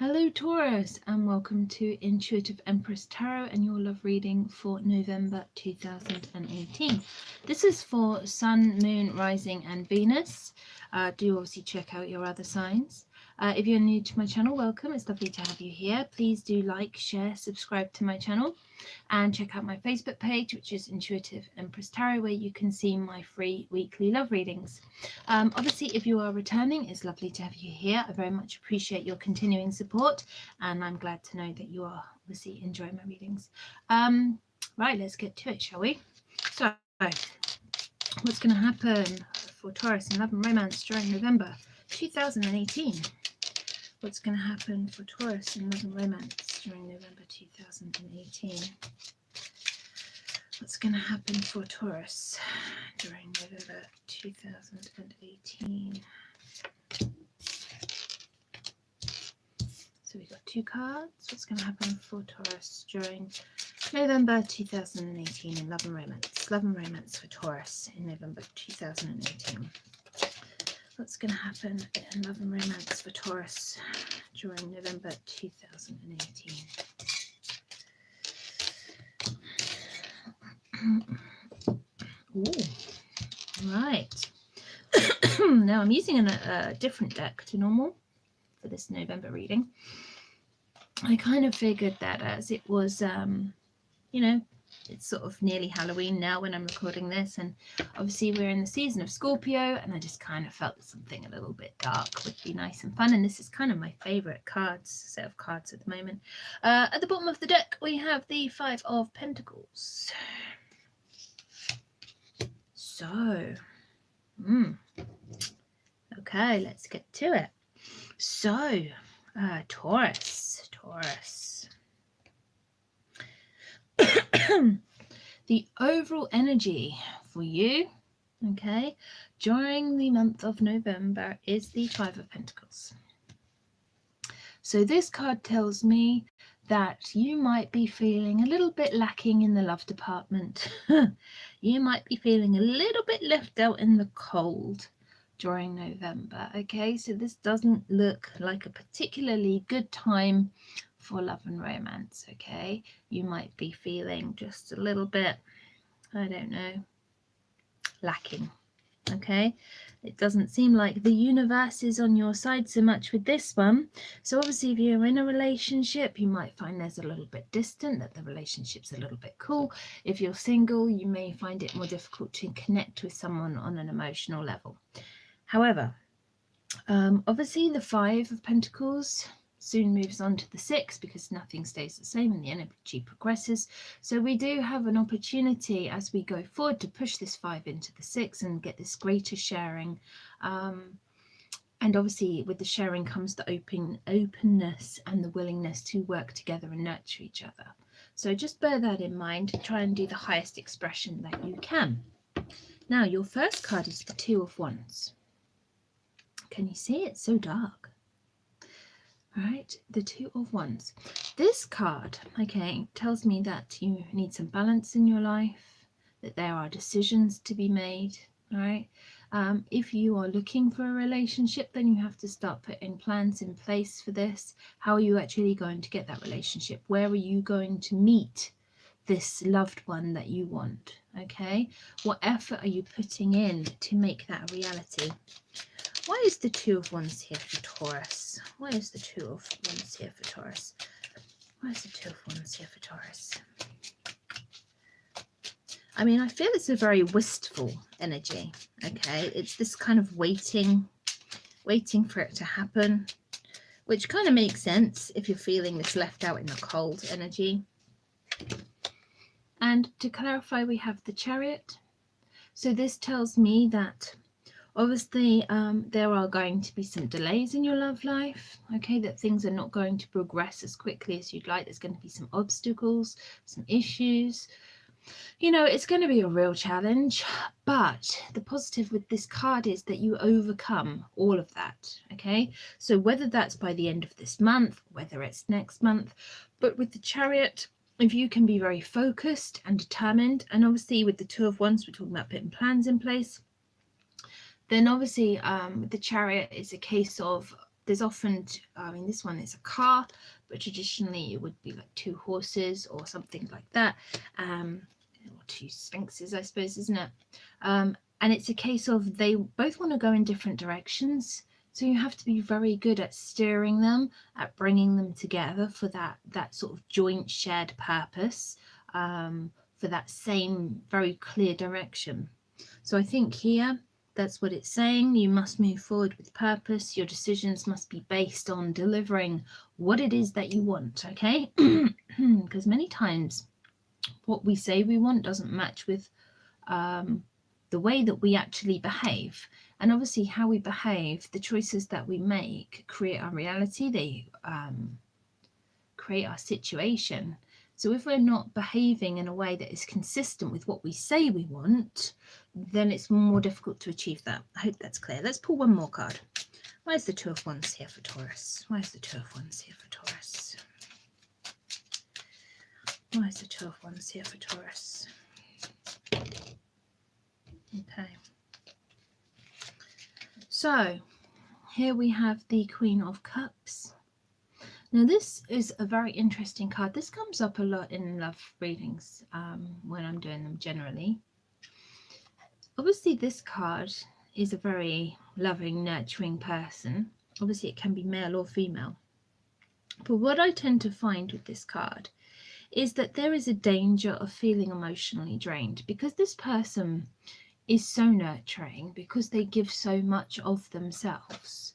Hello Taurus, and welcome to Intuitive Empress Tarot and your love reading for November 2018. This is for Sun, Moon, Rising and Venus. Do obviously check out your other signs. If you're new to my channel, welcome. It's lovely to have you here. Please do like, share, subscribe to my channel and check out my Facebook page, which is Intuitive Empress Tarot, where you can see my free weekly love readings. Obviously, if you are returning, it's lovely to have you here. I very much appreciate your continuing support, and I'm glad to know that you are obviously enjoying my readings. Right, let's get to it, shall we? So, what's going to happen for Taurus in love and romance during November 2018? What's going to happen for Taurus in love and romance during November 2018? What's going to happen for Taurus during November 2018? So we've got two cards. What's going to happen for Taurus during November 2018 in love and romance? Love and romance for Taurus in November 2018. What's going to happen in love and romance for Taurus during November 2018? Ooh, right. Now I'm using a different deck to normal for this November reading. I kind of figured that as it was, it's sort of nearly Halloween now when I'm recording this, and obviously we're in the season of Scorpio, and I just kind of felt that something a little bit dark would be nice and fun, and this is kind of my favorite set of cards at the moment. At the bottom of the deck we have the Five of Pentacles. So okay, let's get to it. So Taurus the overall energy for you, okay, during the month of November is the Five of Pentacles. So this card tells me that you might be feeling a little bit lacking in the love department. You might be feeling a little bit left out in the cold during November, okay? So this doesn't look like a particularly good time for love and romance, okay? You might be feeling just a little bit, I don't know, lacking, okay? It doesn't seem like the universe is on your side so much with this one. So obviously if you're in a relationship, you might find there's a little bit distant, that the relationship's a little bit cool. If you're single, you may find it more difficult to connect with someone on an emotional level. However, obviously the Five of Pentacles soon moves on to the Six, because nothing stays the same and the energy progresses. So we do have an opportunity as we go forward to push this Five into the Six and get this greater sharing. And obviously with the sharing comes the openness and the willingness to work together and nurture each other. So just bear that in mind. Try and do the highest expression that you can. Now your first card is the Two of Wands. Can you see? It's so dark. Right, the Two of Wands. This card, okay, tells me that you need some balance in your life, that there are decisions to be made, right? If you are looking for a relationship, then you have to start putting plans in place for this. How are you actually going to get that relationship? Where are you going to meet this loved one that you want, okay? What effort are you putting in to make that a reality? Why is the Two of Wands here for Taurus? Why is the Two of Wands here for Taurus? Why is the Two of Wands here for Taurus? I mean, I feel it's a very wistful energy, okay? It's this kind of waiting for it to happen, which kind of makes sense if you're feeling this left out in the cold energy. And to clarify, we have the Chariot. So this tells me that obviously there are going to be some delays in your love life, okay, that things are not going to progress as quickly as you'd like. There's going to be some obstacles, some issues. You know, it's going to be a real challenge, but the positive with this card is that you overcome all of that, okay? So whether that's by the end of this month, whether it's next month, but with the Chariot, if you can be very focused and determined, and obviously with the Two of Wands, we're talking about putting plans in place, then obviously with the Chariot, it's a case of there's often, I mean, this one is a car, but traditionally it would be like 2 horses or something like that, or 2 sphinxes, I suppose, isn't it? And it's a case of they both want to go in different directions, so you have to be very good at steering them, at bringing them together for that sort of joint shared purpose, for that same very clear direction. So I think here that's what it's saying. You must move forward with purpose. Your decisions must be based on delivering what it is that you want, okay? Because many times what we say we want doesn't match with the way that we actually behave. And obviously how we behave, the choices that we make create our reality, they create our situation. So if we're not behaving in a way that is consistent with what we say we want, then it's more difficult to achieve that. I hope that's clear. Let's pull one more card. Where's the 2 of Wands here for Taurus? Where's the 2 of Wands here for Taurus? Where's the 2 of Wands here for Taurus? Okay. So here we have the Queen of Cups. Now this is a very interesting card. This comes up a lot in love readings when I'm doing them generally. Obviously this card is a very loving, nurturing person. Obviously it can be male or female. But what I tend to find with this card is that there is a danger of feeling emotionally drained, because this person is so nurturing, because they give so much of themselves.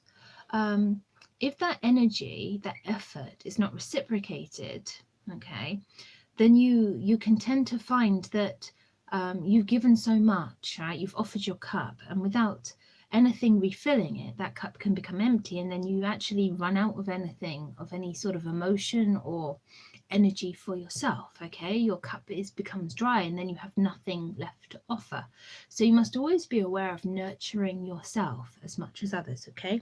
If that energy, that effort is not reciprocated, okay, then you can tend to find that you've given so much, right? You've offered your cup, and without anything refilling it, that cup can become empty, and then you actually run out of anything, of any sort of emotion or energy for yourself, okay? Your cup becomes dry, and then you have nothing left to offer. So you must always be aware of nurturing yourself as much as others, okay?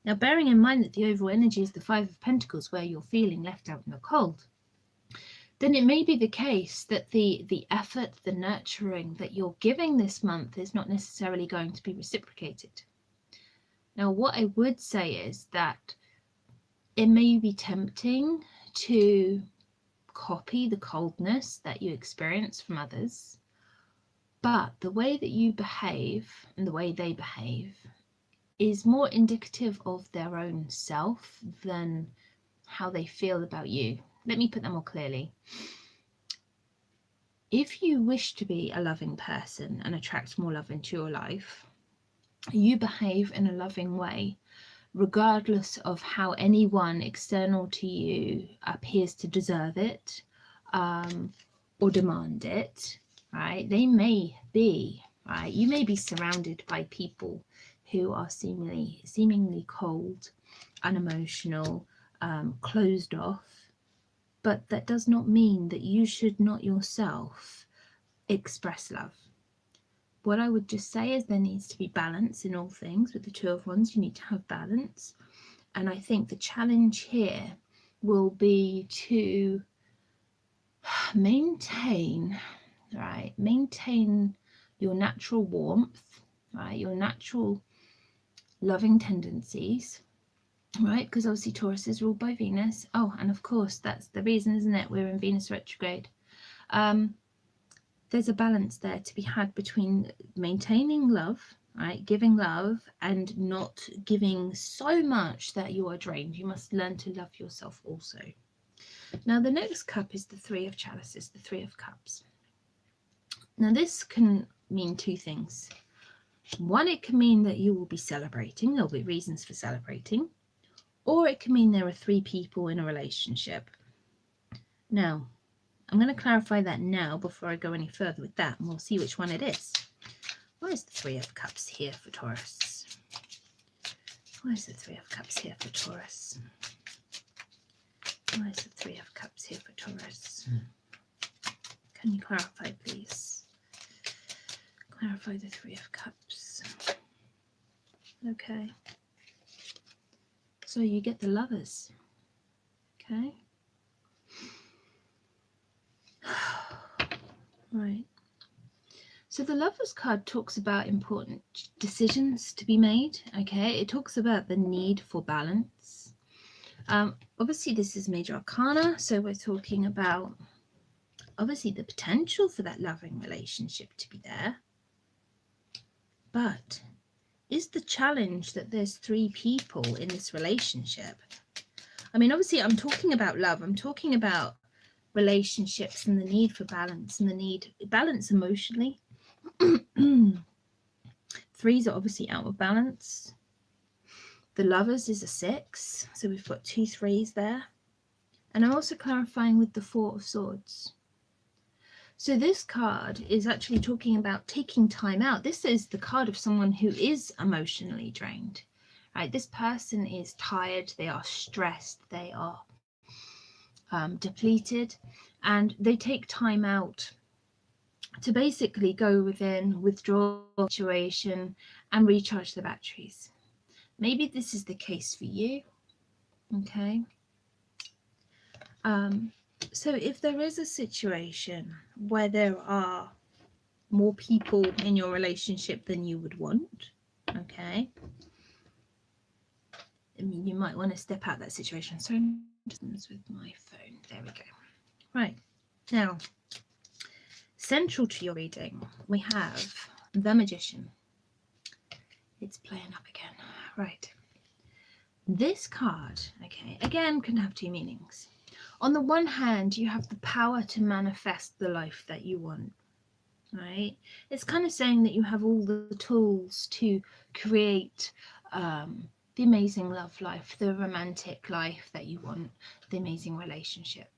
Now, bearing in mind that the overall energy is the 5 of Pentacles, where you're feeling left out in the cold, then it may be the case that the effort, the nurturing that you're giving this month is not necessarily going to be reciprocated. Now, what I would say is that it may be tempting to copy the coldness that you experience from others, but the way that you behave and the way they behave is more indicative of their own self than how they feel about you. Let me put that more clearly. If you wish to be a loving person and attract more love into your life, you behave in a loving way, regardless of how anyone external to you appears to deserve it or demand it, right? They may be, right? You may be surrounded by people who are seemingly cold, unemotional, closed off, but that does not mean that you should not yourself express love. What I would just say is there needs to be balance in all things. With the 2 of Wands, you need to have balance. And I think the challenge here will be to maintain your natural warmth, right? Your natural loving tendencies, right? Because obviously Taurus is ruled by Venus. Oh, and of course that's the reason, isn't it? We're in Venus retrograde. There's a balance there to be had between maintaining love, right, giving love, and not giving so much that you are drained. You must learn to love yourself also. Now the next cup is the 3 of Chalices, the 3 of Cups. Now this can mean 2 things. One, it can mean that you will be celebrating. There'll be reasons for celebrating. Or it can mean there are 3 people in a relationship. Now, I'm going to clarify that now before I go any further with that, and we'll see which one it is. Why is the 3 of Cups here for Taurus? Why is the 3 of Cups here for Taurus? Why is the 3 of Cups here for Taurus? Can you clarify, please? Clarify the 3 of Cups. Okay. So you get the Lovers. Okay. Right. So the Lovers card talks about important decisions to be made. Okay, it talks about the need for balance. Obviously this is major arcana, so we're talking about obviously the potential for that loving relationship to be there. But is the challenge that there's 3 people in this relationship? I mean, obviously I'm talking about love. I'm talking about relationships and the need for balance and the need balance emotionally. 3s are obviously out of balance. The Lovers is a 6, so we've got 2 3s there. And I'm also clarifying with the 4 of Swords. So this card is actually talking about taking time out. This is the card of someone who is emotionally drained, right? This person is tired, they are stressed, they are depleted, and they take time out to basically go within, withdraw the situation and recharge the batteries. Maybe this is the case for you, okay? So if there is a situation where there are more people in your relationship than you would want, okay, I mean, you might want to step out that situation. So with my phone, there we go. Right, now, central to your reading, we have the Magician. It's playing up again. Right. This card, okay, again, can have 2 meanings. On the one hand, you have the power to manifest the life that you want, right? It's kind of saying that you have all the tools to create the amazing love life, the romantic life that you want, the amazing relationship.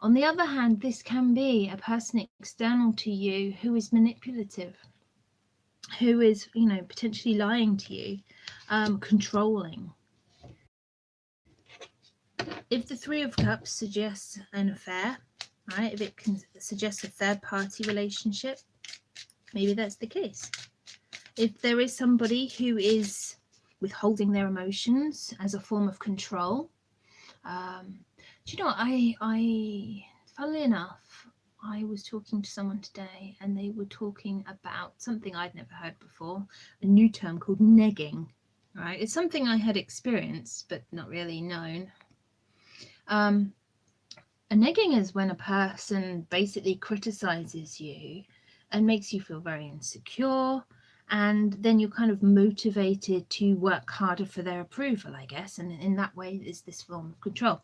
On the other hand, this can be a person external to you who is manipulative, who is, you know, potentially lying to you, controlling. If the 3 of Cups suggests an affair, right, if it can suggest a third-party relationship, maybe that's the case. If there is somebody who is withholding their emotions as a form of control, do you know, funnily enough, I was talking to someone today and they were talking about something I'd never heard before, a new term called negging, right? It's something I had experienced but not really known. A negging is when a person basically criticizes you and makes you feel very insecure, and then you're kind of motivated to work harder for their approval, I guess, and in that way is this form of control.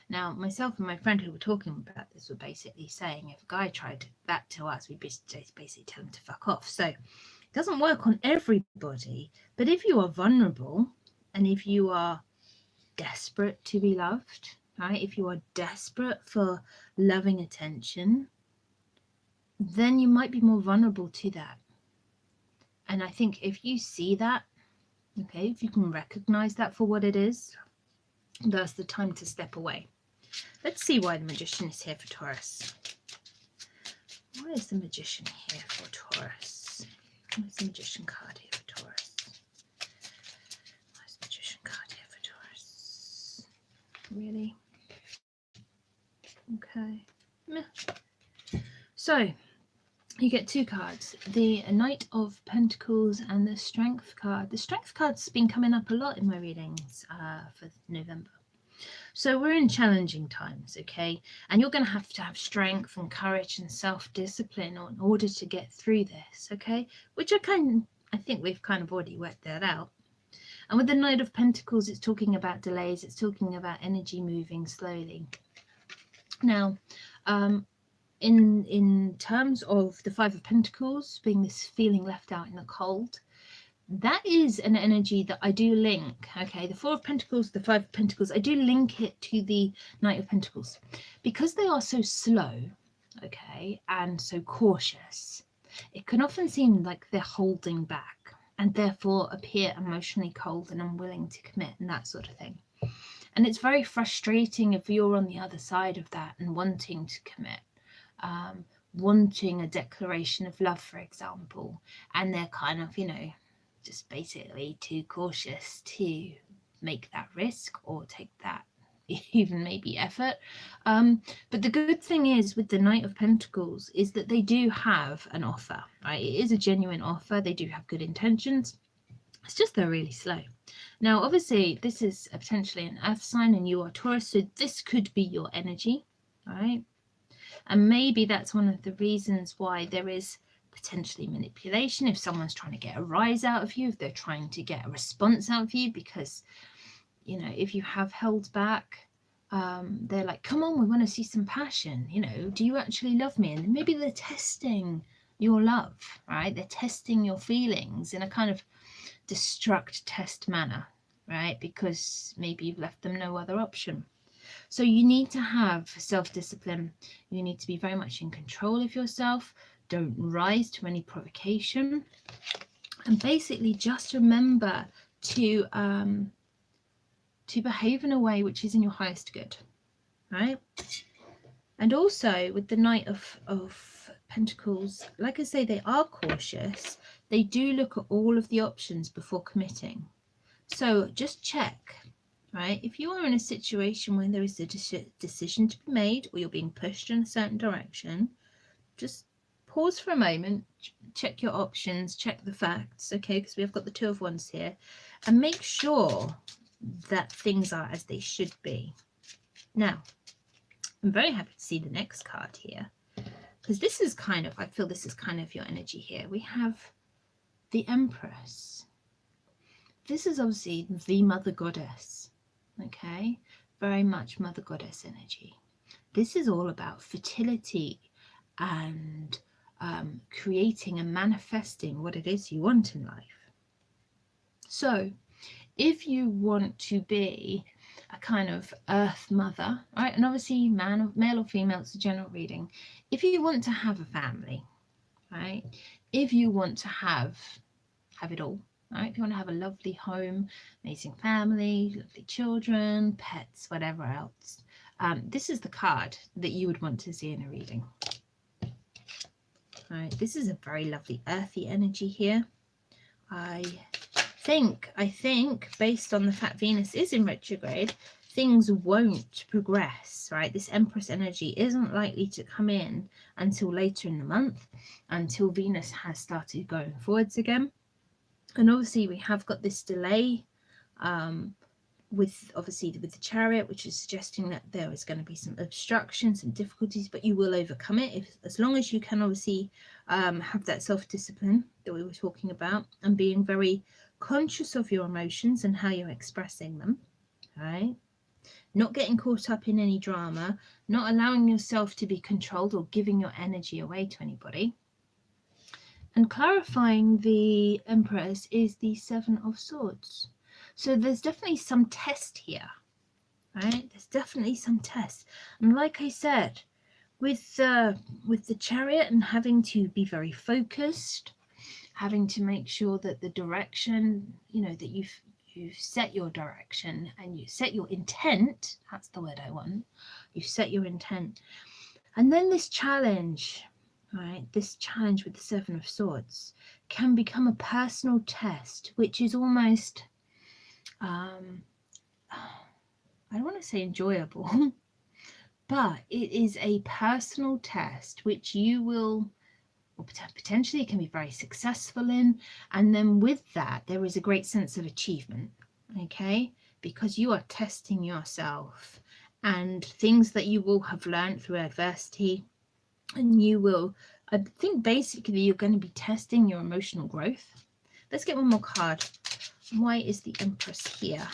Now, myself and my friend who were talking about this were basically saying if a guy tried that to us, we'd basically tell him to fuck off. So it doesn't work on everybody, but if you are vulnerable and if you are desperate to be loved, right, if you are desperate for loving attention, then you might be more vulnerable to that. And I think if you see that, okay, if you can recognize that for what it is, that's the time to step away. Let's see why the Magician is here for Taurus. Why is the Magician here for Taurus? Why is the Magician card here for Taurus? Why is the Magician card here for Taurus? Really? Okay. Meh. So, you get 2 cards, the Knight of Pentacles and the Strength card. The Strength card's been coming up a lot in my readings for November. So we're in challenging times, okay? And you're going to have strength and courage and self-discipline in order to get through this, okay? Which I think we've kind of already worked that out. And with the Knight of Pentacles, it's talking about delays. It's talking about energy moving slowly. Now, in terms of the 5 of Pentacles being this feeling left out in the cold, that is an energy that I do link, okay, the 4 of Pentacles, the 5 of Pentacles, I do link it to the Knight of Pentacles because they are so slow, okay, and so cautious. It can often seem like they're holding back and therefore appear emotionally cold and unwilling to commit and that sort of thing. And it's very frustrating if you're on the other side of that and wanting to commit, wanting a declaration of love, for example, and they're kind of, you know, just basically too cautious to make that risk or take that even maybe effort. But the good thing is with the Knight of Pentacles is that they do have an offer, right? It is a genuine offer. They do have good intentions. It's just they're really slow. Now, obviously, this is potentially an earth sign and you are Taurus, so this could be your energy, right? And maybe that's one of the reasons why there is potentially manipulation. If someone's trying to get a rise out of you, if they're trying to get a response out of you, because, you know, if you have held back, they're like, come on, we want to see some passion. You know, do you actually love me? And maybe they're testing your love, right? They're testing your feelings in a kind of destruct test manner, right? Because maybe you've left them no other option. So you need to have self-discipline. You need to be very much in control of yourself. Don't rise to any provocation. And basically just remember to behave in a way which is in your highest good, right? And also with the Knight of Pentacles, like I say, they are cautious. They do look at all of the options before committing. So just check, right? If you are in a situation where there is a decision to be made or you're being pushed in a certain direction, just pause for a moment, check your options, check the facts, okay? Because we've got the Two of Wands here, and make sure that things are as they should be. Now, I'm very happy to see the next card here, because this is kind of, I feel this is kind of your energy here. We have the Empress. This is obviously the Mother Goddess, okay? Very much Mother Goddess energy. This is all about fertility and creating and manifesting what it is you want in life. So if you want to be a kind of earth mother, right? And obviously male or female, it's a general reading. If you want to have a family, right? If you want to have it all, right? If you want to have a lovely home, amazing family, lovely children, pets, whatever else, this is the card that you would want to see in a reading. Right, this is a very lovely earthy energy here. I think based on the fact Venus is in retrograde, things won't progress, right? This Empress energy isn't likely to come in until later in the month, until Venus has started going forwards again. And obviously we have got this delay with the Chariot, which is suggesting that there is going to be some obstruction, some difficulties, but you will overcome it as long as you can obviously have that self-discipline that we were talking about, and being very conscious of your emotions and how you're expressing them, right? Not getting caught up in any drama, not allowing yourself to be controlled or giving your energy away to anybody. And clarifying the Empress is the Seven of Swords. So there's definitely some test here, right? There's definitely some test. And like I said, with the Chariot and having to be very focused, having to make sure that the direction, you know, that you've set your direction and you set your intent, that's the word I want, you've set your intent. And then this challenge, right, this challenge with the Seven of Swords can become a personal test, which is almost, I don't want to say enjoyable, but it is a personal test which you will, or potentially can be very successful in. And then with that, there is a great sense of achievement, okay? Because you are testing yourself and things that you will have learned through adversity. And you will, I think basically you're going to be testing your emotional growth. Let's get one more card. Why is the Empress here?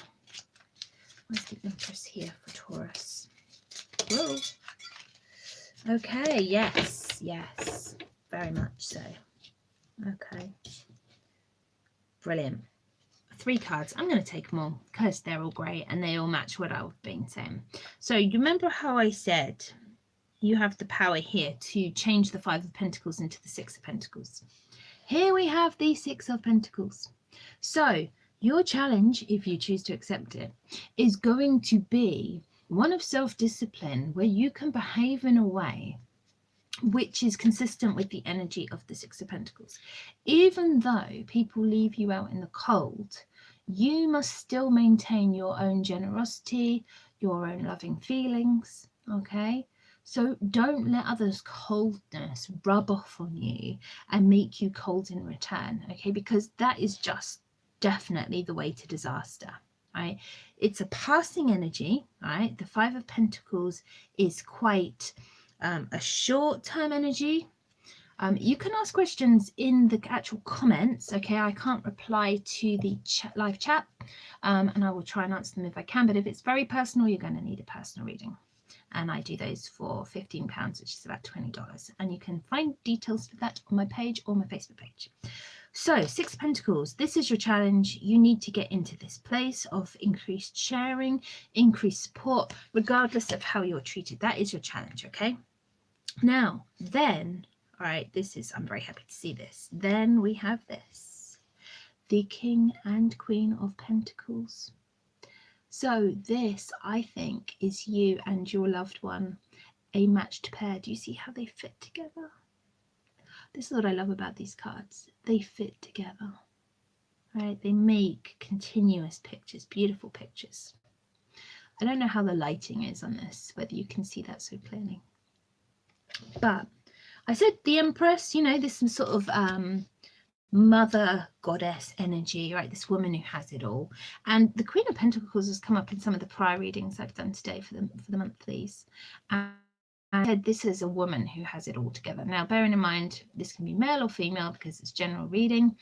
Why is the Empress here for Taurus? Whoa. Okay, yes, very much so. Okay, brilliant. 3 cards. I'm going to take them all because they're all great and they all match what I've been saying. So you remember how I said you have the power here to change the 5 of Pentacles into the 6 of Pentacles. Here we have the 6 of Pentacles. So your challenge, if you choose to accept it, is going to be one of self-discipline, where you can behave in a way which is consistent with the energy of the 6 of Pentacles. Even though people leave you out in the cold, you must still maintain your own generosity, your own loving feelings, Okay, so don't let others' coldness rub off on you and make you cold in return. Okay, because that is just definitely the way to disaster. Right, it's a passing energy. Right, the Five of Pentacles is quite a short-term energy. You can ask questions in the actual comments. Okay, I can't reply to the live chat, and I will try and answer them if I can. But if it's very personal, you're going to need a personal reading, and I do those for £15, which is about $20. And you can find details for that on my page or my Facebook page. So, Six of Pentacles, this is your challenge. You need to get into this place of increased sharing, increased support, regardless of how you're treated. That is your challenge, okay? Now, then, all right, I'm very happy to see this. Then we have this, the King and Queen of Pentacles. So this, I think, is you and your loved one, a matched pair. Do you see how they fit together? This is what I love about these cards. They fit together, right? They make continuous pictures, beautiful pictures. I don't know how the lighting is on this, whether you can see that so clearly. But I said the Empress, you know, there's some sort of mother goddess energy, right? This woman who has it all. And the Queen of Pentacles has come up in some of the prior readings I've done today for the monthlies. And I said this is a woman who has it all together. Now, bearing in mind, this can be male or female because it's general reading.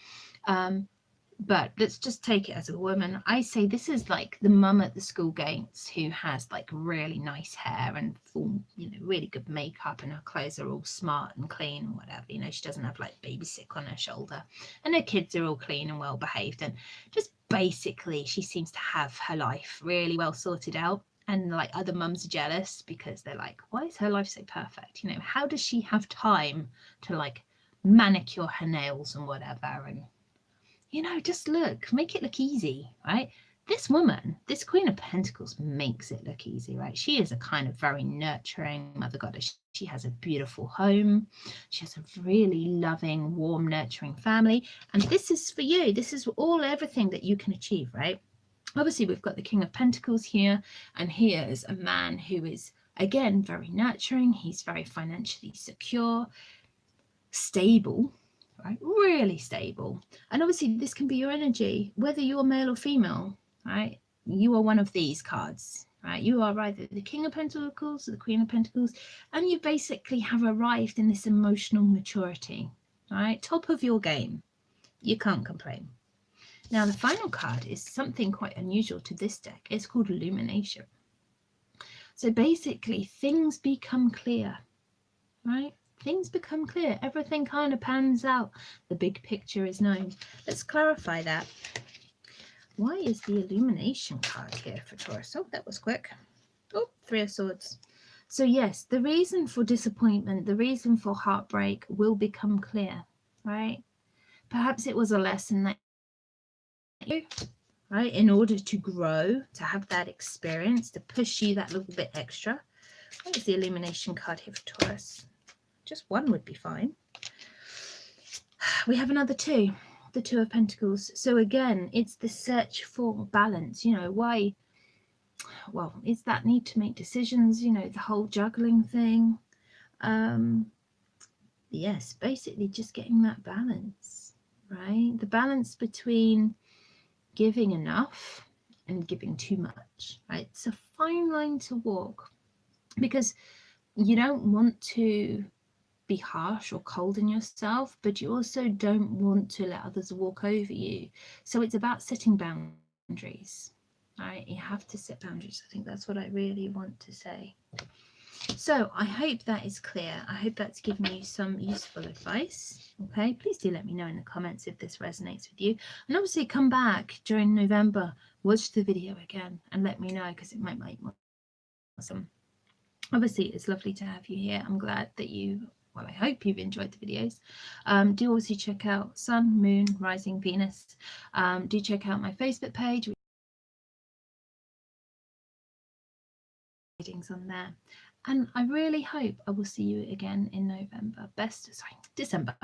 But let's just take it as a woman. I say this is like the mum at the school gates who has like really nice hair and full, you know, really good makeup, and her clothes are all smart and clean and whatever. You know, she doesn't have like baby sick on her shoulder, and her kids are all clean and well behaved, and just basically she seems to have her life really well sorted out. And like other mums are jealous because they're like, why is her life so perfect? You know, how does she have time to like manicure her nails and whatever, and you know, just make it look easy, right? This woman, this Queen of Pentacles, makes it look easy, right? She is a kind of very nurturing mother goddess. She has a beautiful home. She has a really loving, warm, nurturing family. And this is for you. This is everything that you can achieve, right? Obviously, we've got the King of Pentacles here, and here is a man who is, again, very nurturing. He's very financially secure, stable, right? Really stable. And obviously this can be your energy, whether you're male or female, right? You are one of these cards, right? You are either the King of Pentacles or the Queen of Pentacles, and you basically have arrived in this emotional maturity, right? Top of your game. You can't complain. Now, the final card is something quite unusual to this deck. It's called Illumination. So basically, things become clear, right? Things become clear. Everything kind of pans out. The big picture is known. Let's clarify that. Why is the Illumination card here for Taurus? Oh, that was quick. Oh, Three of Swords. So yes, the reason for disappointment, the reason for heartbreak will become clear, right? Perhaps it was a lesson that you, right, in order to grow, to have that experience, to push you that little bit extra. What is the Illumination card here for Taurus? Just one would be fine. We have another two, the Two of Pentacles. So again, it's the search for balance. You know, why? Well, it's that need to make decisions, you know, the whole juggling thing. Yes, basically just getting that balance, right? The balance between giving enough and giving too much, right? It's a fine line to walk, because you don't want to be harsh or cold in yourself, but you also don't want to let others walk over you. So it's about setting boundaries, right? You have to set boundaries. I think that's what I really want to say. So I hope that is clear. I hope that's given you some useful advice. Okay, please do let me know in the comments if this resonates with you, and obviously come back during November, watch the video again and let me know, because it might make more awesome. Obviously it's lovely to have you here. I'm glad that well, I hope you've enjoyed the videos. Do also check out Sun, Moon, Rising, Venus. Do check out my Facebook page. Readings on there. And I really hope I will see you again in December.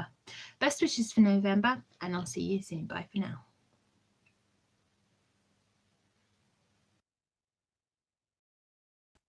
Best wishes for November, and I'll see you soon. Bye for now.